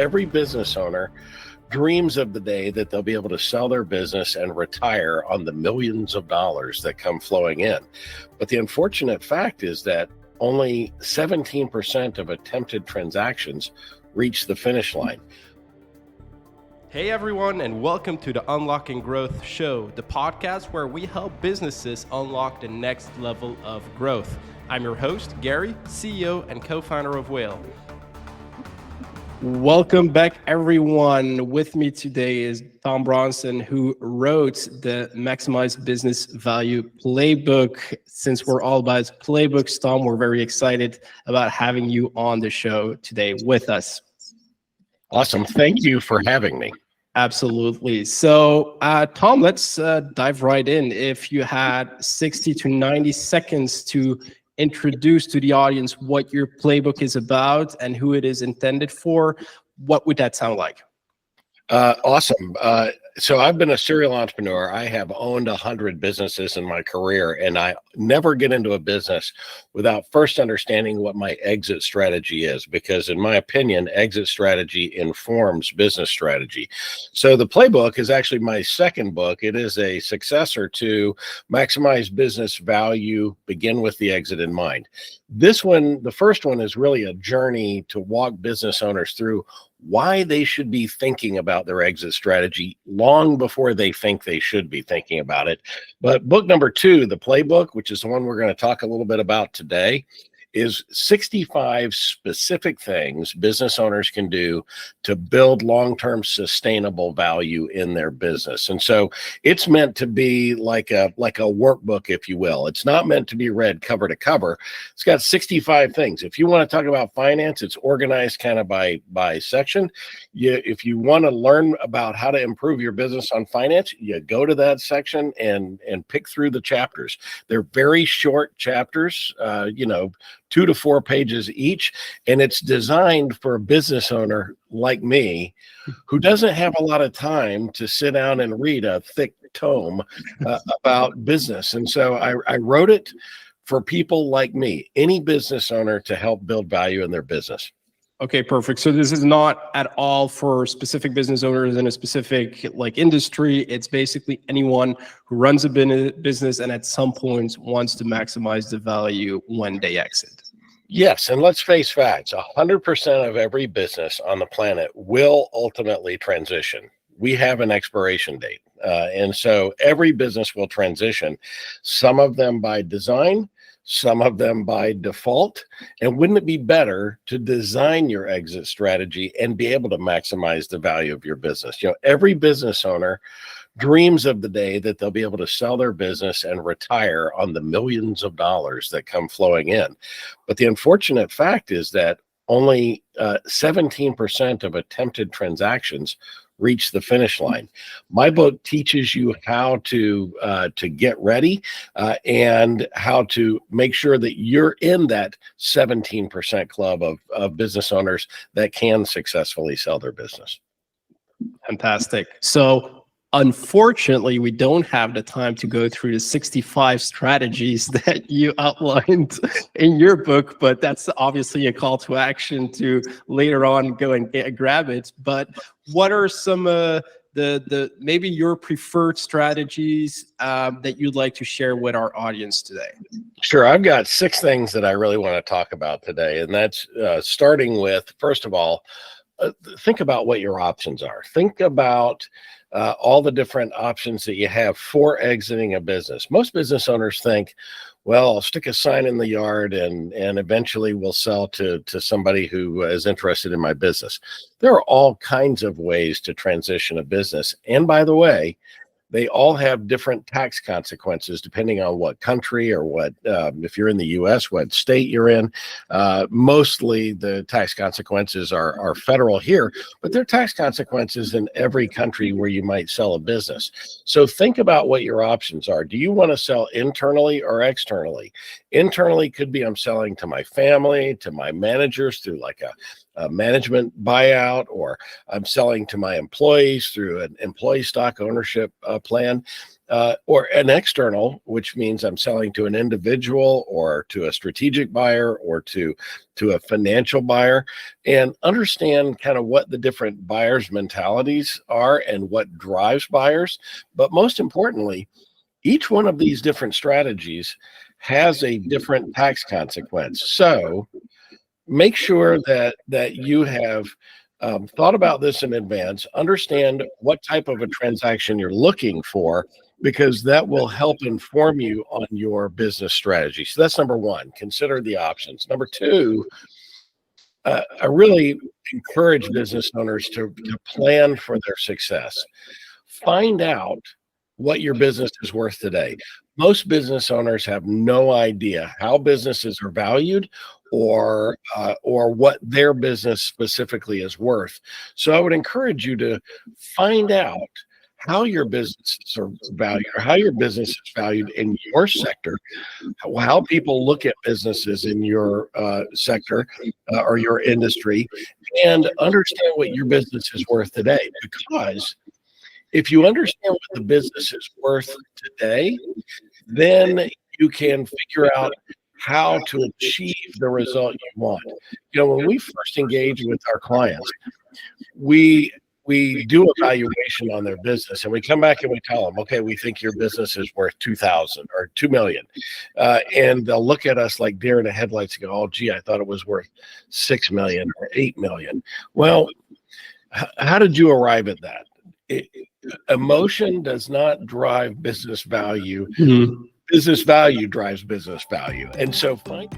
Every business owner dreams of the day that they'll be able to sell their business and retire on the millions of dollars that come flowing in. But the unfortunate fact is that only 17% of attempted transactions reach the finish line. Hey everyone, and welcome to the Unlocking Growth Show, the podcast where we help businesses unlock the next level of growth. I'm your host, Gary, CEO and co-founder of Whale. Welcome back, everyone. With me today is Tom Bronson, who wrote the Maximize Business Value Playbook. Since we're all about playbooks, Tom, we're very excited about having you on the show today with us. Awesome. Thank you for having me. Absolutely. So, Tom, let's dive right in. If you had 60 to 90 seconds to introduce to the audience what your playbook is about and who it is intended for, what would that sound like? Awesome. So I've been a serial entrepreneur. I have owned 100 businesses in my career, and I never get into a business without first understanding what my exit strategy is, because in my opinion, exit strategy informs business strategy. So the playbook is actually my second book. It is a successor to Maximize Business Value, Begin with the Exit in Mind. This one, the first one, is really a journey to walk business owners through why they should be thinking about their exit strategy long before they think they should be thinking about it. But book number 2, the playbook, which is the one we're going to talk a little bit about today, is 65 specific things business owners can do to build long-term sustainable value in their business. And so it's meant to be like a workbook, if you will. It's not meant to be read cover to cover. It's got 65 things. If you want to talk about finance, it's organized kind of by section. If you want to learn about how to improve your business on finance, you go to that section and pick through the chapters. They're very short chapters, 2 to 4 pages each, and it's designed for a business owner like me who doesn't have a lot of time to sit down and read a thick tome about business. And so I wrote it for people like me, any business owner, to help build value in their business. Okay, perfect. So this is not at all for specific business owners in a specific industry. It's basically anyone who runs a business and at some point wants to maximize the value when they exit. Yes, and let's face facts. 100% of every business on the planet will ultimately transition. We have an expiration date. And so every business will transition, some of them by design, some of them by default. And wouldn't it be better to design your exit strategy and be able to maximize the value of your business? Every business owner dreams of the day that they'll be able to sell their business and retire on the millions of dollars that come flowing in. But the unfortunate fact is that only 17% of attempted transactions reach the finish line. My book teaches you how to get ready and how to make sure that you're in that 17% club of business owners that can successfully sell their business. Fantastic. So unfortunately, we don't have the time to go through the 65 strategies that you outlined in your book, but that's obviously a call to action to later on go and grab it. But what are some the maybe your preferred strategies that you'd like to share with our audience today? Sure. I've got 6 things that I really want to talk about today, and that's starting with, first of all, think about what your options are. Think about all the different options that you have for exiting a business. Most business owners think, well, I'll stick a sign in the yard and eventually we'll sell to somebody who is interested in my business. There are all kinds of ways to transition a business. And by the way, they all have different tax consequences depending on what country or what, if you're in the U.S., what state you're in. Mostly the tax consequences are federal here, but there are tax consequences in every country where you might sell a business. So think about what your options are. Do you want to sell internally or externally? Internally could be I'm selling to my family, to my managers through like management buyout, or I'm selling to my employees through an employee stock ownership plan, or an external, which means I'm selling to an individual or to a strategic buyer or to a financial buyer, and understand kind of what the different buyers' mentalities are and what drives buyers. But most importantly, each one of these different strategies has a different tax consequence. So make sure that you have thought about this in advance, understand what type of a transaction you're looking for, because that will help inform you on your business strategy. So that's number one, consider the options. Number two, I really encourage business owners to plan for their success. Find out what your business is worth today. Most business owners have no idea how businesses are valued, or what their business specifically is worth. So I would encourage you to find out how your businesses are valued, or how your business is valued in your sector, how people look at businesses in your sector or your industry, and understand what your business is worth today. Because if you understand what the business is worth today, then you can figure out how to achieve the result you want. When we first engage with our clients, we do evaluation on their business, and we come back and we tell them, okay, we think your business is worth 2,000 or 2 million. And they'll look at us like deer in the headlights and go, oh, gee, I thought it was worth 6 million or 8 million. Well, how did you arrive at that? Emotion does not drive business value. Business value drives business value. And so find